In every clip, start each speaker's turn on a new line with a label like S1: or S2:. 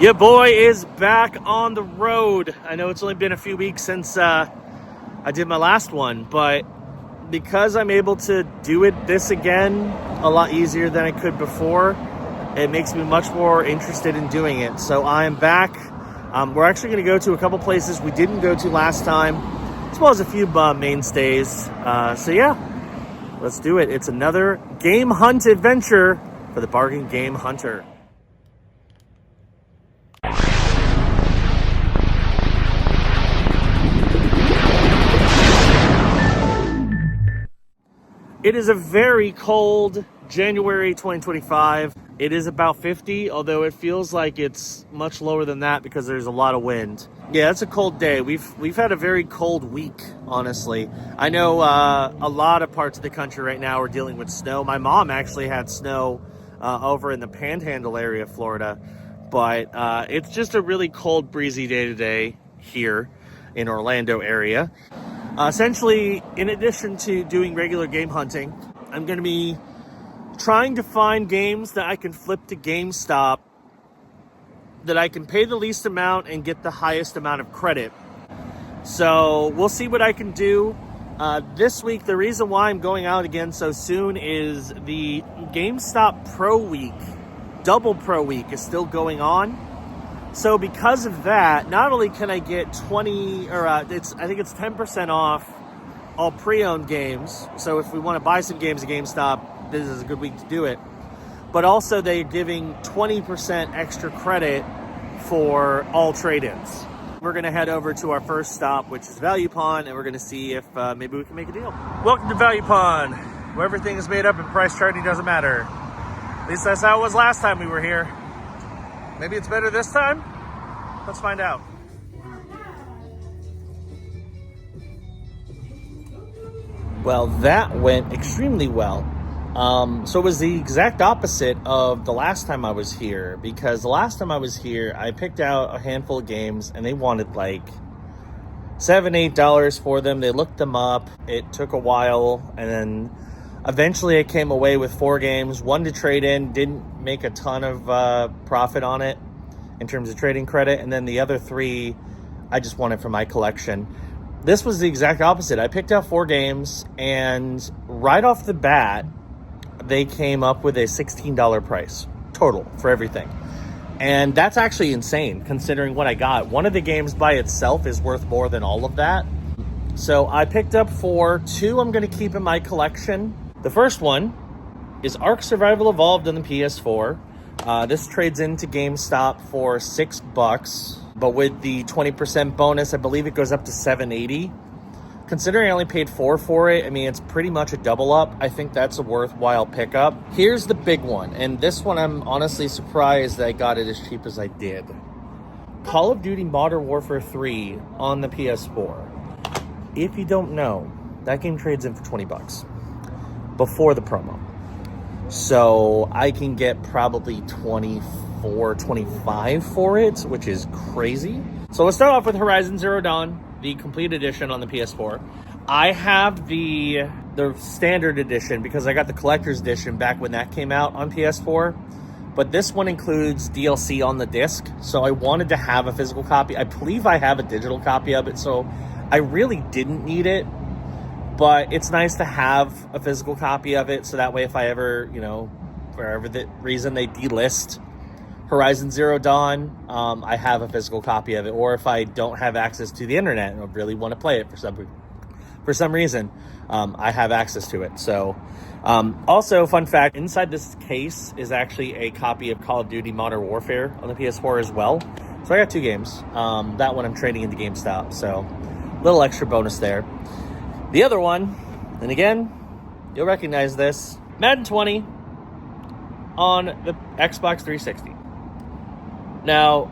S1: Your boy is back on the road. I know it's only been a few weeks since I did my last one, but because I'm able to do this again a lot easier than I could before, it makes me much more interested in doing it. So I am back. We're actually going to go to a couple places we didn't go to last time, as well as a few mainstays. So yeah, let's do it. It's another game hunt adventure for the Bargain Game Hunter. It is a very cold January 2025. It is about 50, although it feels like it's much lower than that because there's a lot of wind. Yeah, it's a cold day. We've had a very cold week, honestly. I know a lot of parts of the country right now are dealing with snow. My mom actually had snow over in the Panhandle area of Florida, but it's just a really cold, breezy day today here in Orlando area. Essentially, in addition to doing regular game hunting, I'm going to be trying to find games that I can flip to GameStop, that I can pay the least amount and get the highest amount of credit. So we'll see what I can do. This week, the reason why I'm going out again so soon is the GameStop Pro Week, Double Pro Week is still going on. So because of that, not only can I get I think it's 10% off all pre-owned games. So if we want to buy some games at GameStop, this is a good week to do it. But also they're giving 20% extra credit for all trade-ins. We're going to head over to our first stop, which is Value Pawn, and we're going to see if maybe we can make a deal. Welcome to Value Pawn, where everything is made up and price charting doesn't matter. At least that's how it was last time we were here. Maybe it's better this time? Let's find out. Well, that went extremely well. So it was the exact opposite of the last time I was here, because the last time I was here, I picked out a handful of games and they wanted like $7, $8 for them. They looked them up. It took a while, and then eventually I came away with 4 games, one to trade in, didn't make a ton of profit on it in terms of trading credit, and then the other 3 I just wanted for my collection. This was the exact opposite. I picked out 4 games, and right off the bat, they came up with a $16 price total for everything. And that's actually insane considering what I got. One of the games by itself is worth more than all of that. So I picked up 4. 2 I'm going to keep in my collection. The first one is Ark Survival Evolved on the PS4. This trades into GameStop for $6, but with the 20% bonus, I believe it goes up to $7.80. Considering I only paid $4 for it, I mean, it's pretty much a double up. I think that's a worthwhile pickup. Here's the big one, and this one I'm honestly surprised that I got it as cheap as I did. Call of Duty Modern Warfare 3 on the PS4. If you don't know, that game trades in for $20 before the promo. So I can get probably $24, $25 for it, which is crazy. So let's start off with Horizon Zero Dawn, the complete edition on the PS4. I have the standard edition because I got the collector's edition back when that came out on PS4. But this one includes DLC on the disc, so I wanted to have a physical copy. I believe I have a digital copy of it, so I really didn't need it. But it's nice to have a physical copy of it, so that way if I ever, for whatever the reason they delist Horizon Zero Dawn, I have a physical copy of it. Or if I don't have access to the internet and I really want to play it for some reason, I have access to it. So, also, fun fact, inside this case is actually a copy of Call of Duty Modern Warfare on the PS4 as well. So I got 2 games. That one I'm trading into GameStop, so a little extra bonus there. The other one, and again, you'll recognize this, Madden 20 on the Xbox 360. Now,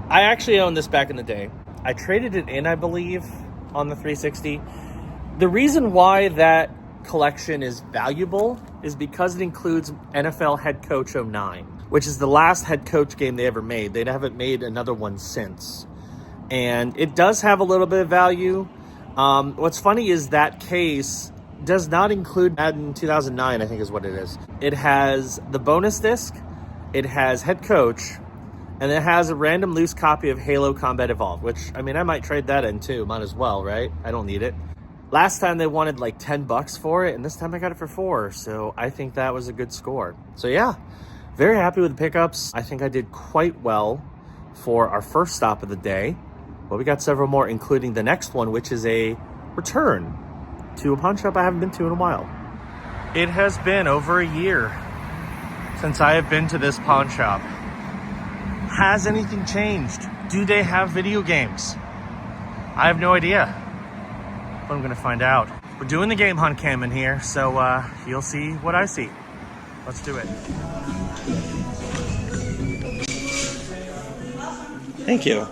S1: I actually owned this back in the day. I traded it in, I believe, on the 360. The reason why that collection is valuable is because it includes NFL Head Coach 09, which is the last head coach game they ever made. They haven't made another one since. And it does have a little bit of value. What's funny is that case does not include Madden 2009, I think is what it is. It has the bonus disc, it has head coach, And it has a random loose copy of Halo Combat Evolved, which, I mean, I might trade that in too. Might as well, right? I don't need it. Last time they wanted like 10 bucks for it, and this time I got it for 4. So I think that was a good score. So yeah, very happy with the pickups. I think I did quite well for our first stop of the day. But we got several more, including the next one, which is a return to a pawn shop I haven't been to in a while. It has been over a year since I have been to this pawn shop. Has anything changed? Do they have video games? I have no idea, but I'm gonna find out. We're doing the game hunt cam in here, so you'll see what I see. Let's do it. Thank you.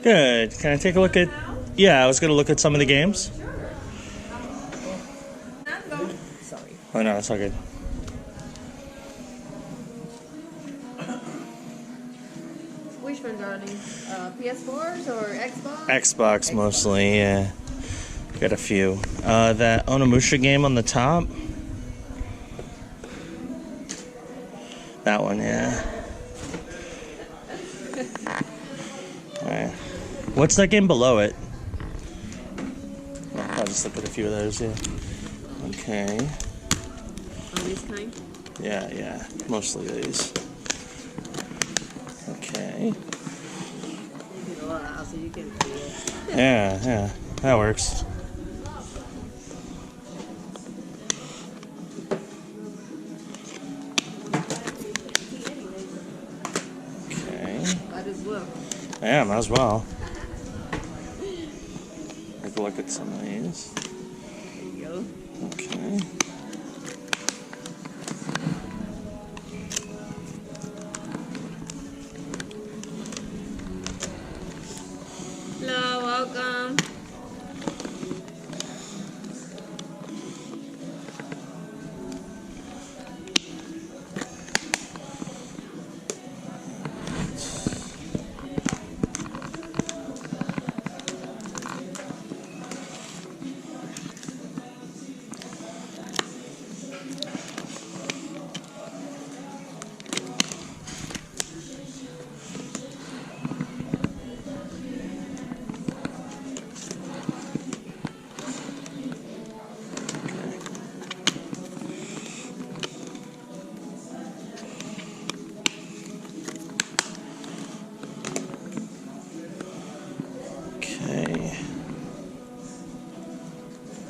S1: Good. Can I take a look at... Yeah, I was going to look at some of the games.
S2: Sorry.
S1: Oh, no, it's all good.
S2: Which one, darling? PS4s or Xbox?
S1: Xbox mostly, yeah. Got a few. That Onimusha game on the top. That one, yeah. Alright. What's that game below it? I'll just look at a few of those, yeah. Okay.
S2: On this kind?
S1: Yeah, mostly these. Okay.
S2: Wow, so you can see it.
S1: Yeah, that works. Okay.
S2: Might as well.
S1: Yeah, might as well. Take a look at some of these.
S2: There you go.
S1: Okay.
S2: Hello, welcome.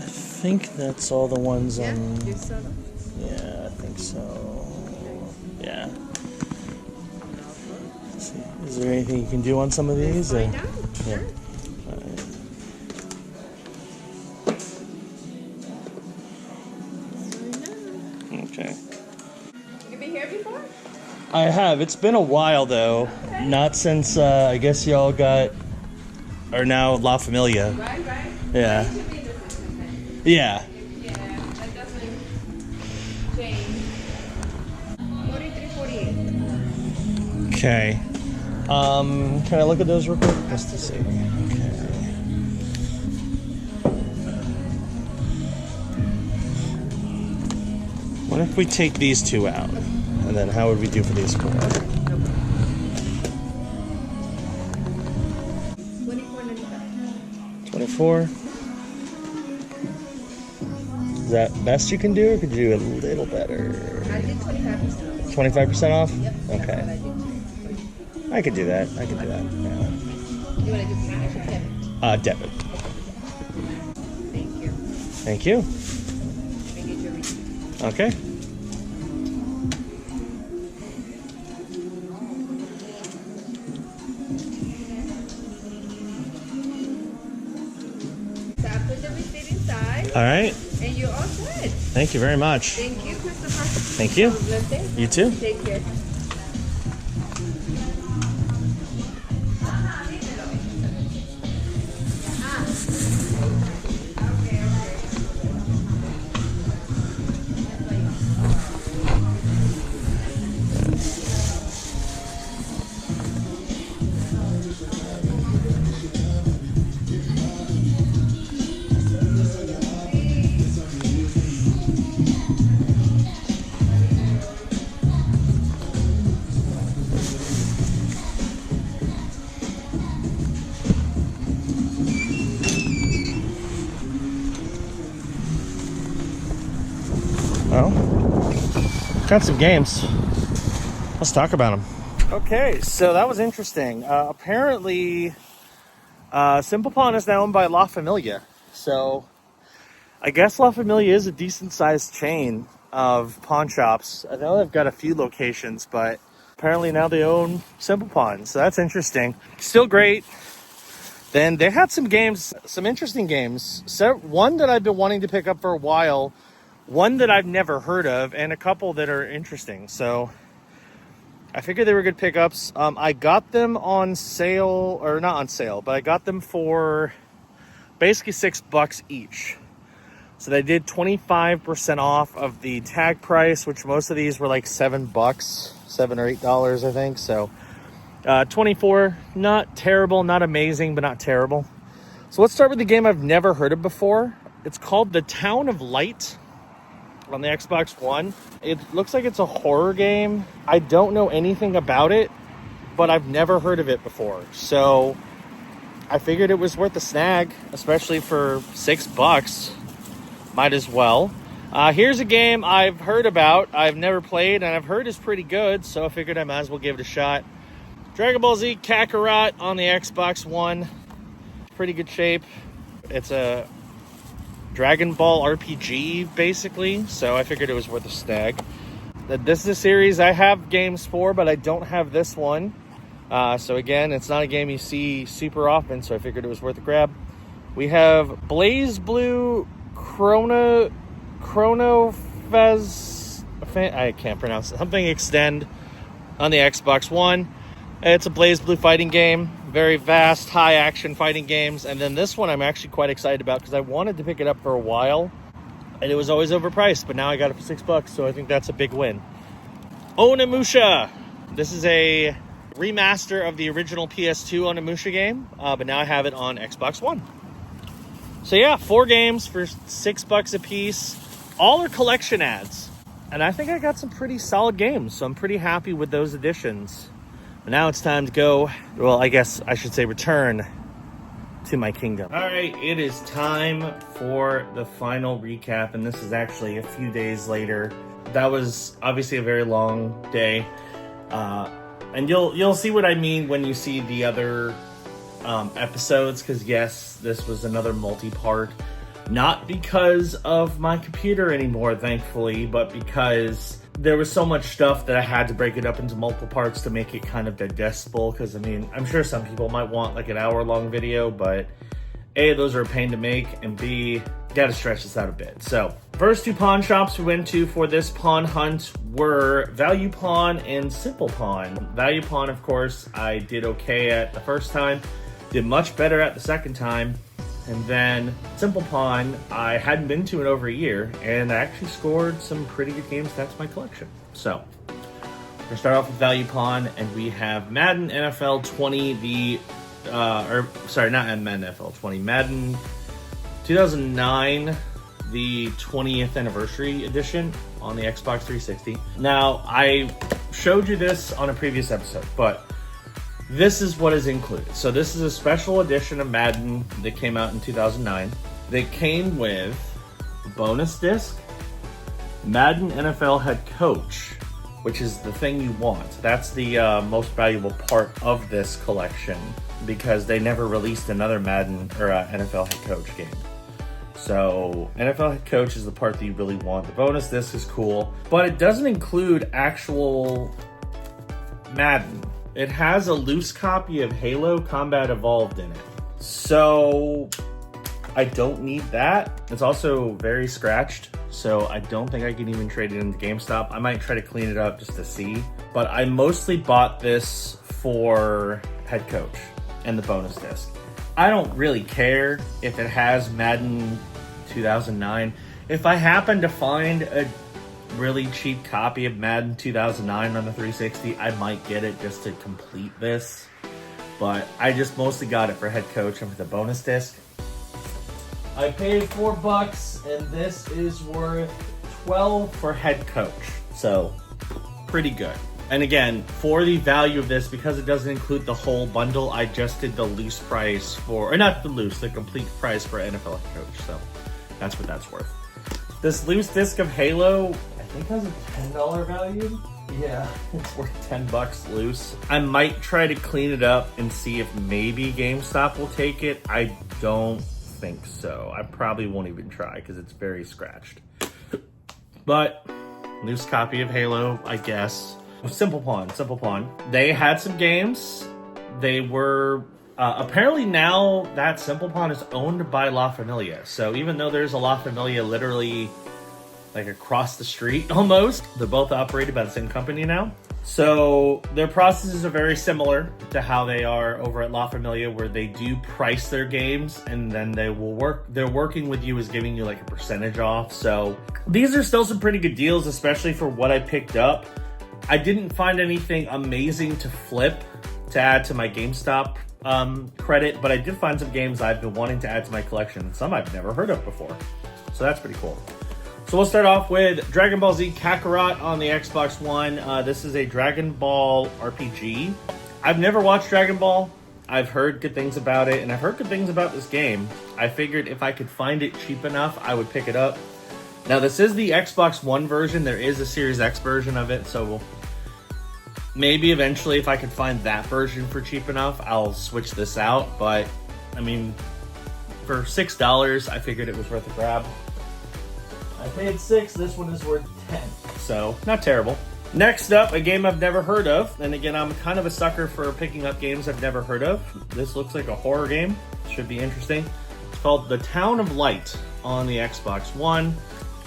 S1: I think that's all the ones
S2: Yeah,
S1: on...
S2: you saw them?
S1: Yeah, I think so. Yeah. Let's see. Is there anything you can do on some of these?
S2: Find out.
S1: Yeah.
S2: Sure.
S1: Alright. Okay.
S2: You been here before?
S1: I have. It's been a while though.
S2: Okay.
S1: Not since I guess y'all are now La Familia.
S2: Right.
S1: Yeah.
S2: It should be the system then.
S1: Yeah.
S2: Yeah, that doesn't change. 43, 48.
S1: Okay. Can I look at those real quick? Just to see. Okay. What if we take these two out? And then how would we do for these four?
S2: 24.95.
S1: 24. Is that best you can do, or could you do a little better?
S2: I did 25%.
S1: 25% off?
S2: Yep.
S1: Okay.
S2: That's what I did.
S1: I could do that. Yeah.
S2: You want to do cash or debit?
S1: Debit.
S2: Thank you.
S1: Thank you.
S2: Let me get your receipt.
S1: Okay.
S2: So I put the receipt inside,
S1: All right.
S2: and you're all set.
S1: Thank you very much.
S2: Thank you, Christopher.
S1: Thank you.
S2: Have a blessed day.
S1: You too.
S2: Take care.
S1: got some games. Let's talk about them. Okay, so that was interesting. Apparently, Simple Pawn is now owned by La Familia. So I guess La Familia is a decent-sized chain of pawn shops. I know they've got a few locations, but apparently now they own Simple Pawn. So that's interesting. Still great. Then they had some games, some interesting games. So one that I've been wanting to pick up for a while, one that I've never heard of, and a couple that are interesting. So I figured they were good pickups. I got them on sale, or not on sale, but I got them for basically $6 each. So they did 25% off of the tag price, which most of these were like $7, $7 or $8, I think. So 24, not terrible, not amazing, but not terrible. So let's start with the game I've never heard of before. It's called The Town of Light on the Xbox One. It looks like it's a horror game. I don't know anything about it, but I've never heard of it before. So I figured it was worth a snag, especially for $6. Might as well. Here's a game I've heard about, I've never played, and I've heard is pretty good, so I figured I might as well give it a shot. Dragon Ball Z Kakarot on the Xbox One. Pretty good shape. It's a Dragon Ball RPG, basically, so I figured it was worth a snag. This is a series I have games for, but I don't have this one. So again, it's not a game you see super often, so I figured it was worth a grab. We have Blaze Blue Chrono Fez, I can't pronounce it, something Extend on the Xbox One. It's a Blaze Blue fighting game, very vast, high action fighting games. And then this one I'm actually quite excited about because I wanted to pick it up for a while and it was always overpriced, but now I got it for $6, so I think that's a big win. Onimusha. This is a remaster of the original PS2 Onimusha game, but now I have it on Xbox One. So yeah, 4 games for $6 a piece. All are collection ads. And I think I got some pretty solid games, so I'm pretty happy with those additions. But now it's time to go, well, I guess I should say return to my kingdom. All right, it is time for the final recap, and this is actually a few days later. That was obviously a very long day. And you'll see what I mean when you see the other episodes, because yes, this was another multi-part. Not because of my computer anymore, thankfully, but because there was so much stuff that I had to break it up into multiple parts to make it kind of digestible. Because, I mean, I'm sure some people might want like an hour-long video, but A, those are a pain to make, and B, gotta stretch this out a bit. So, first 2 pawn shops we went to for this pawn hunt were Value Pawn and Simple Pawn. Value Pawn, of course, I did okay at the first time, did much better at the second time. And then Simple Pawn, I hadn't been to in over a year, and I actually scored some pretty good games to add to my collection. So, we're gonna start off with Value Pawn, and we have Madden NFL 20, not Madden NFL 20, Madden 2009, the 20th anniversary edition on the Xbox 360. Now, I showed you this on a previous episode, but this is what is included. So this is a special edition of Madden that came out in 2009. They came with a bonus disc, Madden NFL Head Coach, which is the thing you want. That's the most valuable part of this collection because they never released another Madden or NFL Head Coach game. So NFL Head Coach is the part that you really want. The bonus disc is cool, but it doesn't include actual Madden. It has a loose copy of Halo Combat Evolved in it. So I don't need that. It's also very scratched, so I don't think I can even trade it into GameStop. I might try to clean it up just to see. But I mostly bought this for Head Coach and the bonus disc. I don't really care if it has Madden 2009. If I happen to find a really cheap copy of Madden 2009 on the 360, I might get it just to complete this, but I just mostly got it for Head Coach and for the bonus disc. I paid $4 and this is worth $12 for Head Coach, so pretty good. And again, for the value of this, because it doesn't include the whole bundle, I just did the loose price for, or not the loose, the complete price for NFL Head Coach, so that's what that's worth. This loose disc of Halo, I think has a $10 value. Yeah, it's worth $10 loose. I might try to clean it up and see if maybe GameStop will take it. I don't think so. I probably won't even try because it's very scratched. But loose copy of Halo, I guess. Simple Pawn. They had some games. They were apparently now that Simple Pawn is owned by La Familia. So even though there's a La Familia literally like across the street almost, they're both operated by the same company now. So their processes are very similar to how they are over at La Familia, where they do price their games and then they will work. They're working with you as giving you like a percentage off. So these are still some pretty good deals, especially for what I picked up. I didn't find anything amazing to flip to add to my GameStop credit, but I did find some games I've been wanting to add to my collection, some I've never heard of before. So that's pretty cool. So we'll start off with Dragon Ball Z Kakarot on the Xbox One. This is a Dragon Ball RPG. I've never watched Dragon Ball. I've heard good things about it, and I've heard good things about this game. I figured if I could find it cheap enough, I would pick it up. Now, this is the Xbox One version. There is a Series X version of it, so maybe eventually if I could find that version for cheap enough, I'll switch this out. But, I mean, for $6, I figured it was worth a grab. I paid $6, this one is worth $10, so not terrible. Next up, a game I've never heard of, and again, I'm kind of a sucker for picking up games I've never heard of. This looks like a horror game, should be interesting. It's called The Town of Light on the Xbox One.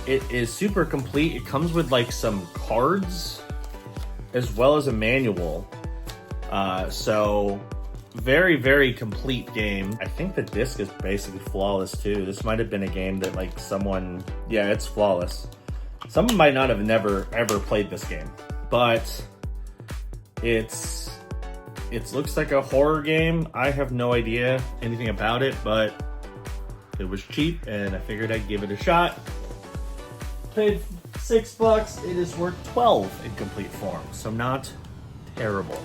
S1: It is super complete. It comes with like some cards as well as a manual. So very, very complete game. I think the disc is basically flawless too. This might have been a game that like someone, yeah, it's flawless. Someone might not have never ever played this game, but it looks like a horror game. I have no idea anything about it, but it was cheap and I figured I'd give it a shot. Paid $6. It is worth $12 in complete form, so not terrible.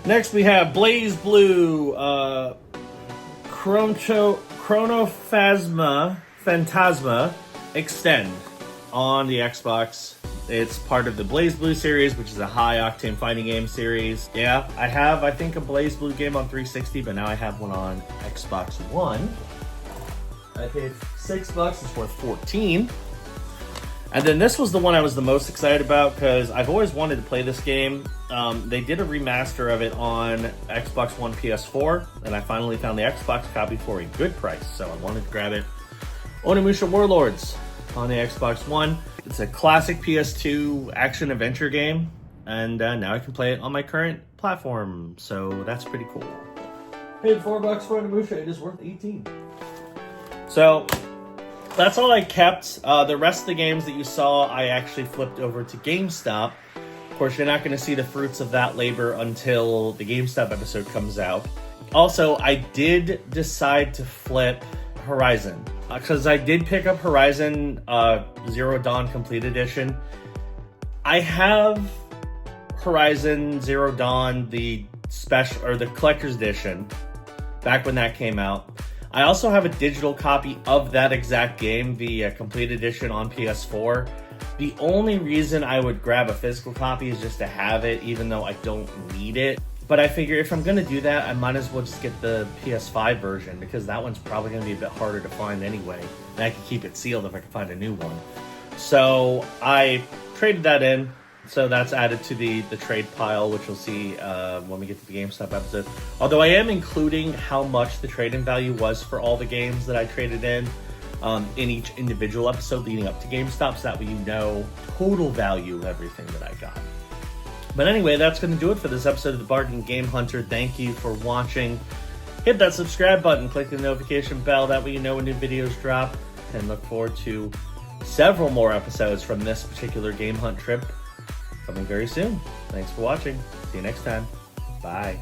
S1: Next, we have Blaze Blue, Phantasma Extend on the Xbox. It's part of the Blaze Blue series, which is a high-octane fighting game series. Yeah, I have, I think, a Blaze Blue game on 360, but now I have one on Xbox One. I paid $6. It's worth $14. And then this was the one I was the most excited about because I've always wanted to play this game. They did a remaster of it on Xbox One PS4, and I finally found the Xbox copy for a good price, so I wanted to grab it. Onimusha Warlords on the Xbox One. It's a classic PS2 action-adventure game, and now I can play it on my current platform, so that's pretty cool. Paid $4 for Onimusha. It is worth $18. So that's all I kept. The rest of the games that you saw, I actually flipped over to GameStop. Of course, you're not going to see the fruits of that labor until the GameStop episode comes out. Also, I did decide to flip Horizon, because I did pick up Horizon Zero Dawn Complete Edition. I have Horizon Zero Dawn, the special or the collector's edition, back when that came out. I also have a digital copy of that exact game, the Complete Edition on PS4. The only reason I would grab a physical copy is just to have it, even though I don't need it. But I figure if I'm going to do that, I might as well just get the PS5 version, because that one's probably going to be a bit harder to find anyway. And I can keep it sealed if I can find a new one. So I traded that in. So that's added to the trade pile, which you'll see when we get to the GameStop episode. Although I am including how much the trade-in value was for all the games that I traded in each individual episode leading up to GameStop, so that way you know total value of everything that I got. But anyway, that's going to do it for this episode of the Bargain Game Hunter. Thank you for watching. Hit that subscribe button, click the notification bell, that way you know when new videos drop, and look forward to several more episodes from this particular game hunt trip coming very soon. Thanks for watching. See you next time. Bye.